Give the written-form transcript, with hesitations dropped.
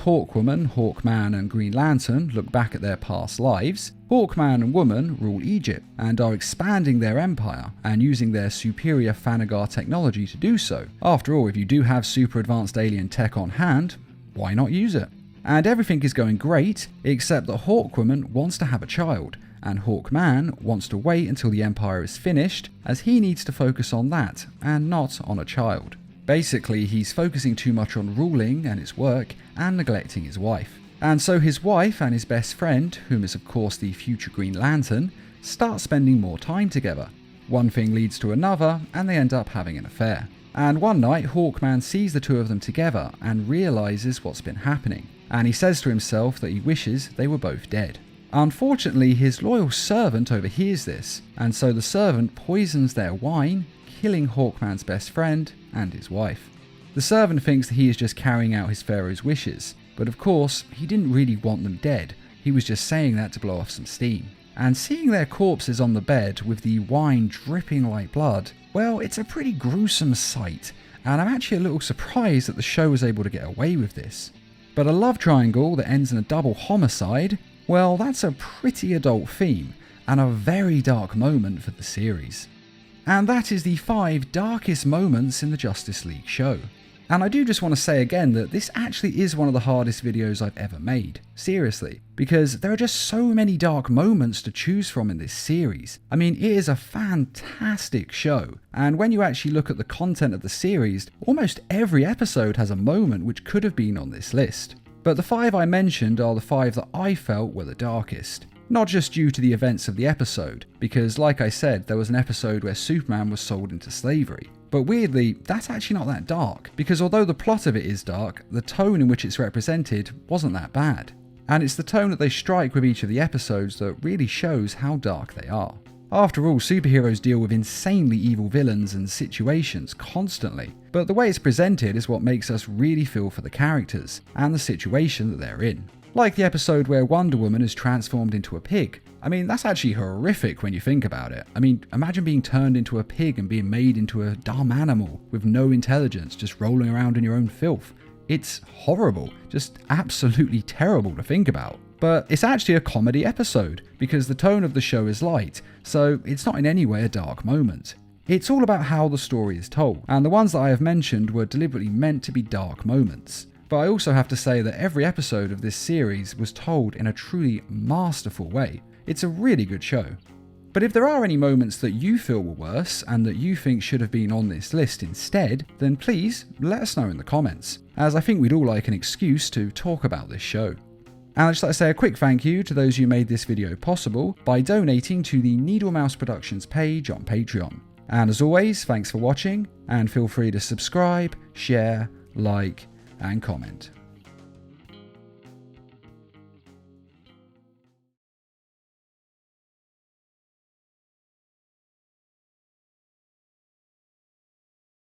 Hawkwoman, Hawkman and Green Lantern look back at their past lives, Hawkman and Woman rule Egypt and are expanding their empire and using their superior Thanagar technology to do so. After all, if you do have super advanced alien tech on hand, why not use it? And everything is going great, except that Hawkwoman wants to have a child, and Hawkman wants to wait until the empire is finished, as he needs to focus on that and not on a child. Basically, he's focusing too much on ruling and his work and neglecting his wife. And so his wife and his best friend, whom is of course the future Green Lantern, start spending more time together. One thing leads to another and they end up having an affair. And one night Hawkman sees the two of them together and realizes what's been happening. And he says to himself that he wishes they were both dead. Unfortunately, his loyal servant overhears this, and so the servant poisons their wine, killing Hawkman's best friend and his wife. The servant thinks that he is just carrying out his pharaoh's wishes, but of course he didn't really want them dead, he was just saying that to blow off some steam. And seeing their corpses on the bed with the wine dripping like blood, well, it's a pretty gruesome sight, and I'm actually a little surprised that the show was able to get away with this. But a love triangle that ends in a double homicide, well, that's a pretty adult theme, and a very dark moment for the series. And that is the 5 darkest moments in the Justice League show. And I do just want to say again that this actually is one of the hardest videos I've ever made, seriously, because there are just so many dark moments to choose from in this series. I mean, it is a fantastic show, and when you actually look at the content of the series, almost every episode has a moment which could have been on this list. But the 5 I mentioned are the 5 that I felt were the darkest. Not just due to the events of the episode, because like I said, there was an episode where Superman was sold into slavery. But weirdly, that's actually not that dark, because although the plot of it is dark, the tone in which it's represented wasn't that bad. And it's the tone that they strike with each of the episodes that really shows how dark they are. After all, superheroes deal with insanely evil villains and situations constantly, but the way it's presented is what makes us really feel for the characters and the situation that they're in. Like the episode where Wonder Woman is transformed into a pig. I mean, that's actually horrific when you think about it. I mean, imagine being turned into a pig and being made into a dumb animal with no intelligence, just rolling around in your own filth. It's horrible, just absolutely terrible to think about. But it's actually a comedy episode, because the tone of the show is light, so it's not in any way a dark moment. It's all about how the story is told, and the ones that I have mentioned were deliberately meant to be dark moments. But I also have to say that every episode of this series was told in a truly masterful way. It's a really good show. But if there are any moments that you feel were worse and that you think should have been on this list instead, then please let us know in the comments, as I think we'd all like an excuse to talk about this show. And I'd just like to say a quick thank you to those who made this video possible by donating to the Needle Mouse Productions page on Patreon. And as always, thanks for watching, and feel free to subscribe, share, like, and comment.